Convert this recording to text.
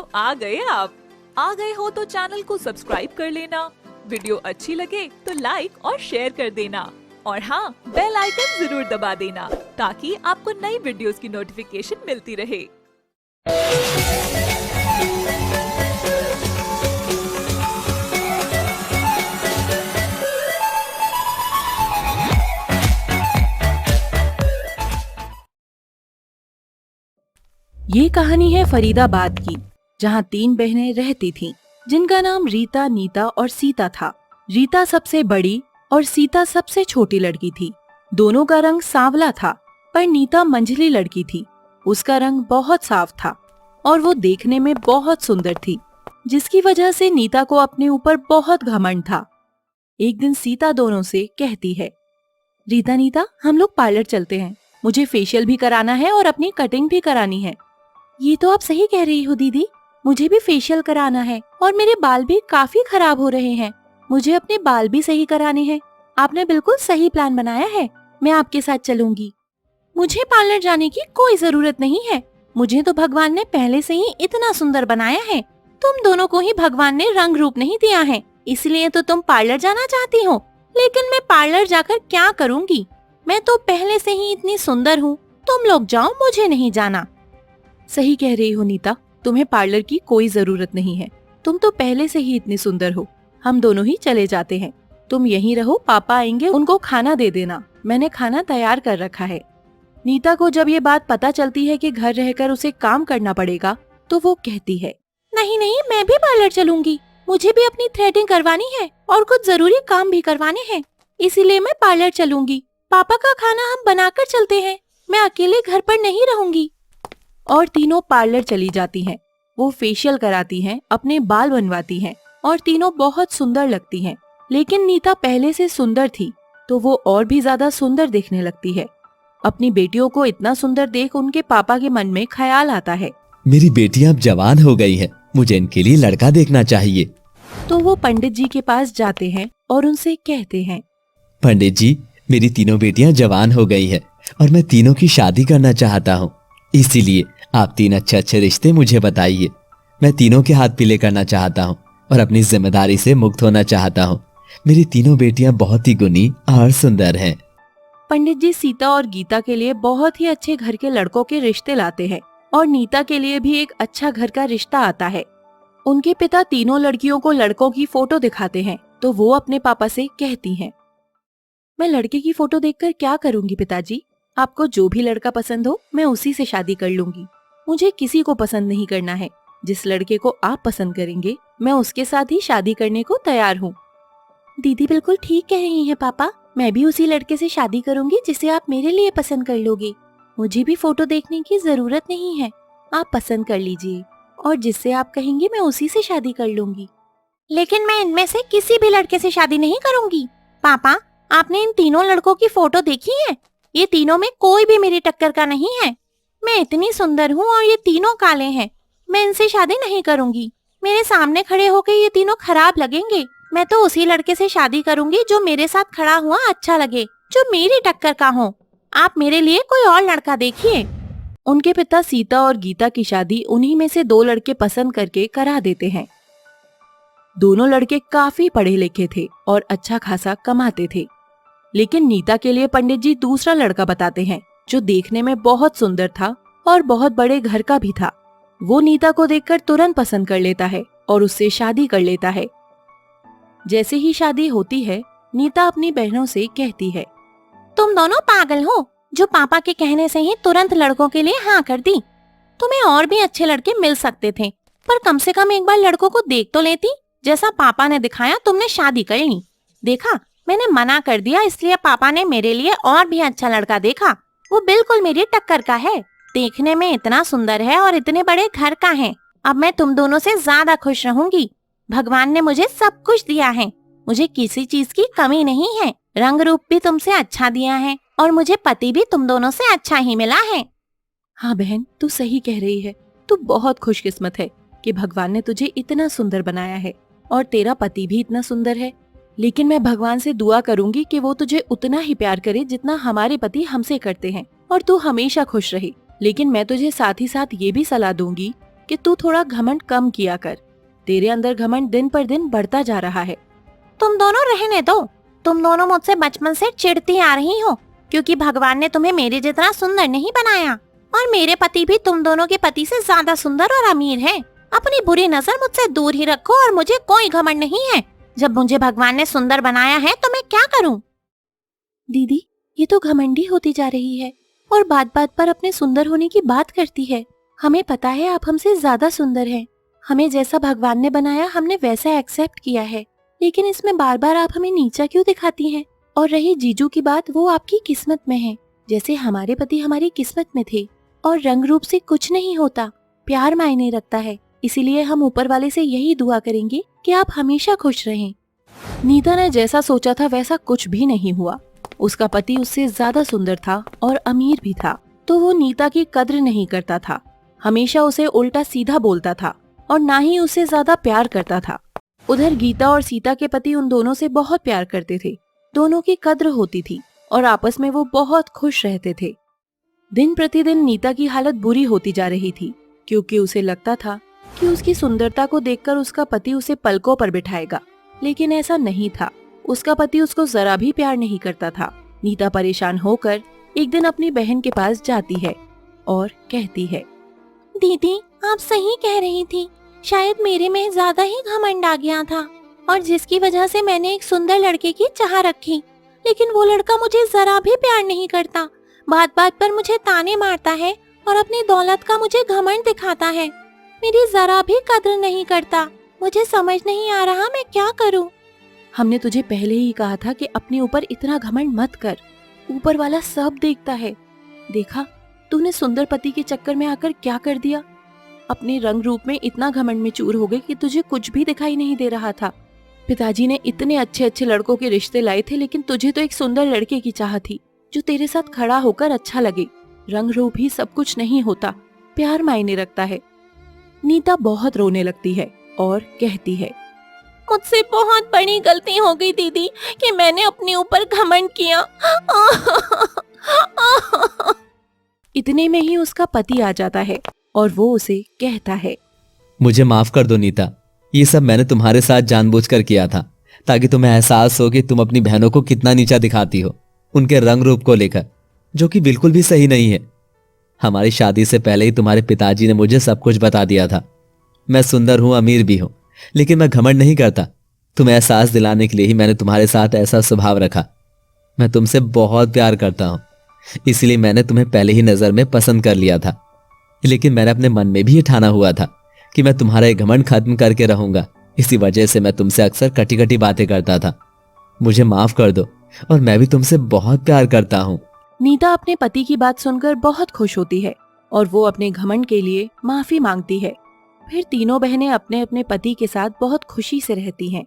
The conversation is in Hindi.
तो आ गए आप। आ गए हो तो चैनल को सब्सक्राइब कर लेना, वीडियो अच्छी लगे तो लाइक और शेयर कर देना, और हाँ, बेल आइकन जरूर दबा देना ताकि आपको नई वीडियोस की नोटिफिकेशन मिलती रहे। ये कहानी है फरीदाबाद की, जहाँ 3 बहनें रहती थीं, जिनका नाम रीता, नीता और सीता था। रीता सबसे बड़ी और सीता सबसे छोटी लड़की थी। दोनों का रंग सांवला था, पर नीता मंझली लड़की थी। उसका रंग बहुत साफ था और वो देखने में बहुत सुंदर थी, जिसकी वजह से नीता को अपने ऊपर बहुत घमंड था। एक दिन सीता दोनों से कहती है, रीता, नीता, हम लोग पार्लर चलते हैं। मुझे फेशियल भी कराना है और अपनी कटिंग भी करानी है। ये तो आप सही कह रही हो दीदी, मुझे भी फेशियल कराना है और मेरे बाल भी काफी खराब हो रहे हैं। मुझे अपने बाल भी सही कराने हैं। आपने बिल्कुल सही प्लान बनाया है, मैं आपके साथ चलूंगी। मुझे पार्लर जाने की कोई जरूरत नहीं है। मुझे तो भगवान ने पहले से ही इतना सुंदर बनाया है। तुम दोनों को ही भगवान ने रंग रूप नहीं दिया है, इसलिए तो तुम पार्लर जाना चाहती हो। लेकिन मैं पार्लर जाकर क्या करूंगी? मैं तो पहले से ही इतनी सुंदर हूँ। तुम लोग जाओ, मुझे नहीं जाना। सही कह रही हो नीता, तुम्हें पार्लर की कोई जरूरत नहीं है। तुम तो पहले से ही इतनी सुंदर हो। हम दोनों ही चले जाते हैं। तुम यहीं रहो, पापा आएंगे, उनको खाना दे देना। मैंने खाना तैयार कर रखा है। नीता को जब ये बात पता चलती है कि घर रहकर उसे काम करना पड़ेगा, तो वो कहती है, नहीं नहीं, मैं भी पार्लर चलूंगी। मुझे भी अपनी थ्रेडिंग करवानी है और कुछ जरूरी काम भी करवाने हैं, इसीलिए मैं पार्लर चलूंगी। पापा का खाना हम बनाकर चलते हैं, मैं अकेले घर पर नहीं रहूंगी। और तीनों पार्लर चली जाती हैं। वो फेशियल कराती हैं, अपने बाल बनवाती हैं और तीनों बहुत सुंदर लगती हैं। लेकिन नीता पहले से सुंदर थी, तो वो और भी ज्यादा सुंदर दिखने लगती है। अपनी बेटियों को इतना सुंदर देख उनके पापा के मन में ख्याल आता है, मेरी बेटियां अब जवान हो गई हैं, मुझे इनके लिए लड़का देखना चाहिए। तो वो पंडित जी के पास जाते हैं और उनसे कहते हैं, पंडित जी, मेरी तीनों बेटियां जवान हो गई है और मैं तीनों की शादी करना चाहता हूँ। इसीलिए आप 3 अच्छे अच्छे रिश्ते मुझे बताइए। मैं तीनों के हाथ पीले करना चाहता हूँ और अपनी जिम्मेदारी से मुक्त होना चाहता हूँ। मेरी तीनों बेटियां बहुत ही गुणी और सुंदर हैं। पंडित जी सीता और गीता के लिए बहुत ही अच्छे घर के लड़कों के रिश्ते लाते हैं और नीता के लिए भी एक अच्छा घर का रिश्ता आता है। उनके पिता तीनों लड़कियों को लड़कों की फोटो दिखाते हैं, तो वो अपने पापा से कहती हैं, मैं लड़के की फोटो देखकर क्या करूंगी पिताजी? आपको जो भी लड़का पसंद हो, मैं उसी से शादी कर लूंगी। मुझे किसी को पसंद नहीं करना है। जिस लड़के को आप पसंद करेंगे, मैं उसके साथ ही शादी करने को तैयार हूँ। दीदी बिल्कुल ठीक कह रही हैं पापा, मैं भी उसी लड़के से शादी करूंगी जिसे आप मेरे लिए पसंद कर लोगे। मुझे भी फोटो देखने की जरूरत नहीं है, आप पसंद कर लीजिए और जिससे आप कहेंगे मैं उसी से शादी कर लूंगी। लेकिन मैं इनमें से किसी भी लड़के से शादी नहीं करूंगी। पापा, आपने इन तीनों लड़कों की फोटो देखी है? ये तीनों में कोई भी मेरी टक्कर का नहीं है। मैं इतनी सुंदर हूँ और ये तीनों काले हैं। मैं इनसे शादी नहीं करूंगी। मेरे सामने खड़े होकर ये तीनों खराब लगेंगे। मैं तो उसी लड़के से शादी करूंगी जो मेरे साथ खड़ा हुआ अच्छा लगे, जो मेरी टक्कर का हो। आप मेरे लिए कोई और लड़का देखिए। उनके पिता सीता और गीता की शादी उन्हीं में से 2 लड़के पसंद करके करा देते हैं। दोनों लड़के काफी पढ़े लिखे थे और अच्छा खासा कमाते थे। लेकिन नीता के लिए पंडित जी दूसरा लड़का बताते हैं, जो देखने में बहुत सुंदर था और बहुत बड़े घर का भी था। वो नीता को देखकर तुरंत पसंद कर लेता है और उससे शादी कर लेता है। जैसे ही शादी होती है, नीता अपनी बहनों से कहती है, तुम दोनों पागल हो जो पापा के कहने से ही तुरंत लड़कों के लिए हाँ कर दी। तुम्हें और भी अच्छे लड़के मिल सकते थे, पर कम से कम एक बार लड़कों को देख तो लेती। जैसा पापा ने दिखाया, तुमने शादी कर ली। देखा, मैंने मना कर दिया, इसलिए पापा ने मेरे लिए और भी अच्छा लड़का देखा। वो बिल्कुल मेरी टक्कर का है, देखने में इतना सुंदर है और इतने बड़े घर का है। अब मैं तुम दोनों से ज्यादा खुश रहूंगी। भगवान ने मुझे सब कुछ दिया है, मुझे किसी चीज की कमी नहीं है। रंग रूप भी तुमसे अच्छा दिया है और मुझे पति भी तुम दोनों से अच्छा ही मिला है। हाँ बहन, तू सही कह रही है। तू बहुत खुशकिस्मत है कि भगवान ने तुझे इतना सुंदर बनाया है और तेरा पति भी इतना सुंदर है। लेकिन मैं भगवान से दुआ करूंगी कि वो तुझे उतना ही प्यार करे जितना हमारे पति हमसे करते हैं और तू हमेशा खुश रहे। लेकिन मैं तुझे साथ ही साथ ये भी सलाह दूंगी कि तू थोड़ा घमंड कम किया कर। तेरे अंदर घमंड दिन पर दिन बढ़ता जा रहा है। तुम दोनों रहने दो। तुम दोनों मुझसे बचपन से चिढ़ती आ रही हो क्योंकि भगवान ने तुम्हें मेरे जितना सुंदर नहीं बनाया और मेरे पति भी तुम दोनों के पति से ज्यादा सुंदर और अमीर हैं। अपनी बुरी नजर मुझसे दूर ही रखो और मुझे कोई घमंड नहीं है। जब मुझे भगवान ने सुंदर बनाया है तो मैं क्या करूं? दीदी, ये तो घमंडी होती जा रही है और बात बात पर अपने सुंदर होने की बात करती है। हमें पता है आप हमसे ज्यादा सुंदर हैं। हमें जैसा भगवान ने बनाया हमने वैसा एक्सेप्ट किया है, लेकिन इसमें बार बार आप हमें नीचा क्यों दिखाती हैं? और रही जीजू की बात, वो आपकी किस्मत में है, जैसे हमारे पति हमारी किस्मत में थे। और रंग रूप से कुछ नहीं होता, प्यार मायने रखता है। इसीलिए हम ऊपर वाले से यही दुआ करेंगे कि आप हमेशा खुश रहें। नीता ने जैसा सोचा था वैसा कुछ भी नहीं हुआ। उसका पति उससे ज्यादा सुंदर था और अमीर भी था, तो वो नीता की कद्र नहीं करता था। हमेशा उसे उल्टा सीधा बोलता था और ना ही उससे ज्यादा प्यार करता था। उधर गीता और सीता के पति उन दोनों से बहुत प्यार करते थे। दोनों की कद्र होती थी और आपस में वो बहुत खुश रहते थे। दिन प्रतिदिन नीता की हालत बुरी होती जा रही थी, क्योंकि उसे लगता था कि उसकी सुंदरता को देखकर उसका पति उसे पलकों पर बिठाएगा, लेकिन ऐसा नहीं था। उसका पति उसको जरा भी प्यार नहीं करता था। नीता परेशान होकर एक दिन अपनी बहन के पास जाती है और कहती है, दीदी, आप सही कह रही थी। शायद मेरे में ज्यादा ही घमंड आ गया था और जिसकी वजह से मैंने एक सुंदर लड़के की चाह रखी, लेकिन वो लड़का मुझे जरा भी प्यार नहीं करता। बात बात पर मुझे ताने मारता है और अपनी दौलत का मुझे घमंड दिखाता है। मेरी जरा भी कदर नहीं करता। मुझे समझ नहीं आ रहा मैं क्या करूं। हमने तुझे पहले ही कहा था कि अपने ऊपर इतना घमंड मत कर। ऊपर वाला सब देखता है। देखा, तूने सुंदर पति के चक्कर में आकर क्या कर दिया। अपने रंग रूप में इतना घमंड में चूर हो गई कि तुझे कुछ भी दिखाई नहीं दे रहा था। पिताजी ने इतने अच्छे अच्छे लड़कों के रिश्ते लाए थे, लेकिन तुझे तो एक सुंदर लड़के की चाह थी जो तेरे साथ खड़ा होकर अच्छा लगे। रंग रूप ही सब कुछ नहीं होता, प्यार मायने रखता है। नीता बहुत रोने लगती है और कहती है, मुझसे बहुत बड़ी गलती हो गई दीदी कि मैंने अपने ऊपर घमंड किया। इतने में ही उसका पति आ जाता है और वो उसे कहता है, मुझे माफ कर दो नीता, ये सब मैंने तुम्हारे साथ जानबूझकर किया था, ताकि तुम्हें एहसास हो कि तुम अपनी बहनों को कितना नीचा दिखाती हो, उनके रंग रूप को लेकर, जो कि बिल्कुल भी सही नहीं है। हमारी शादी से पहले ही तुम्हारे पिताजी ने मुझे सब कुछ बता दिया था। मैं सुंदर हूं, अमीर भी हूं, लेकिन मैं घमंड नहीं करता। तुम्हें एहसास दिलाने के लिए ही मैंने तुम्हारे साथ ऐसा स्वभाव रखा। मैं तुमसे बहुत प्यार करता हूं, इसलिए मैंने तुम्हें पहले ही नजर में पसंद कर लिया था। लेकिन मैंने अपने मन में भी ये ठाना हुआ था कि मैं तुम्हारा ये घमंड खत्म करके रहूंगा। इसी वजह से मैं तुमसे अक्सर कटी कटी बातें करता था। मुझे माफ कर दो और मैं भी तुमसे बहुत प्यार करता हूँ। नीता अपने पति की बात सुनकर बहुत खुश होती है और वो अपने घमंड के लिए माफी मांगती है। फिर तीनों बहनें अपने अपने पति के साथ बहुत खुशी से रहती हैं।